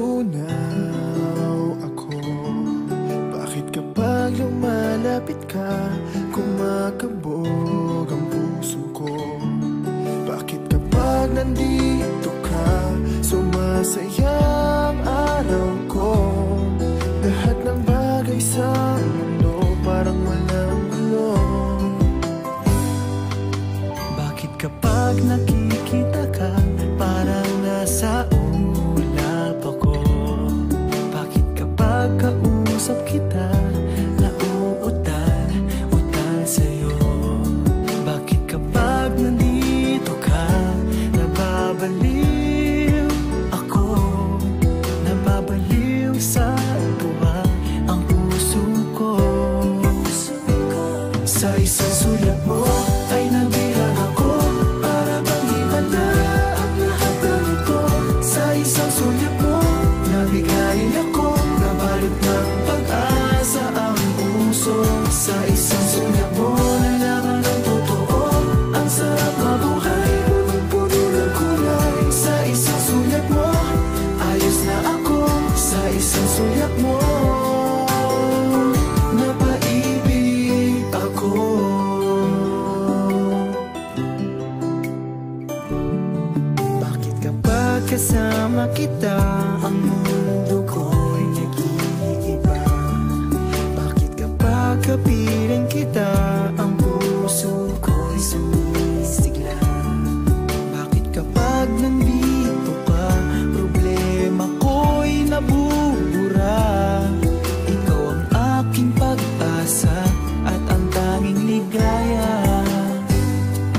natutunaw ako? Bakit kapag lumalapit ka, kumakabog ang puso ko? Bakit kapag nandito ka, sumasaya ang araw ko? Lahat ng bagay sa mundo parang walang gulo. Bakit kapag nakikita ka, parang nasa ulap ako? Bakit kapag kausap kita, nauutal-utal sa'yo? Bakit kapag nandito ka, nababaliw ako? Nababaliw sa tuwa ang puso ko. Sa isang sulat mo ay nabilang ako, para bang himala ang lahat ng ito. Sa isang sulat mo, nabigayin ako, nabalot ng pag-asa ang puso. Sa isang sulat mo, nalaman ng totoo, ang sarap mabuhay, punong-puno ng kulay. Sa isang sulat mo, ayos na ako. Sa isang sulat mo, napaibig ako. Bakit kapag kasama kita, ang mundo ko'y nag-iiba? Bakit kapag kapiling kita, ang puso ko'y sumisigla? Bakit kapag nandito ka, problema ko'y nabubura? Ikaw ang aking pag-asa at ang tanging ligaya.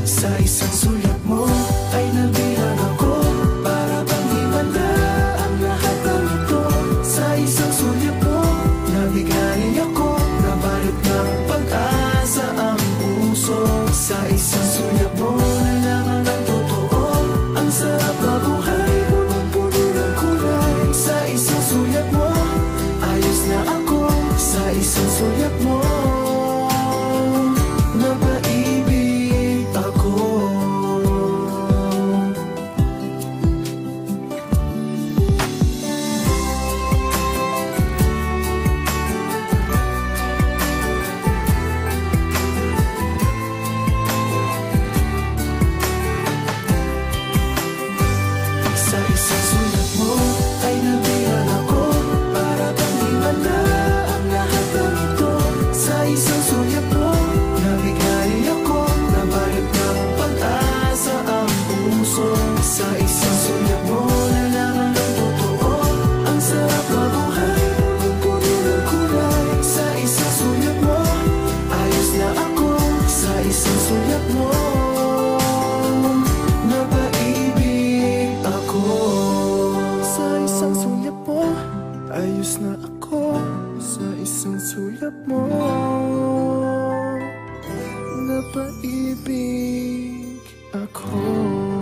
Sa isang sulat mo ay nabilang ako, para bang himala ang lahat ng ito. Sa isang sulat mo, nabigayin ako, nabalot ng pag-asa ang puso. Sa isang sulat mo, nalaman ng totoo, ang sarap mabuhay, punong-puno ng kulay. Sa isang sulat mo, ayos na ako. Sa isang sulat mo, napaibig ako. Sa isang sulat mo ay nabilang ako, para bang himala ang lahat ng ito. Sa isang sulat mo, nabigayin ako, nabalot ng pag-asa ang puso. Sa isang sulat mo, nalaman ng totoo, ang sarap mabuhay, punong-puno ng kulay. Sa isang sulat mo, ayos na ako. Sa isang sulat mo, napaibig ako. Sa isang sulat mo, ayos na ako. Sa isang sulat mo, napaibig ako.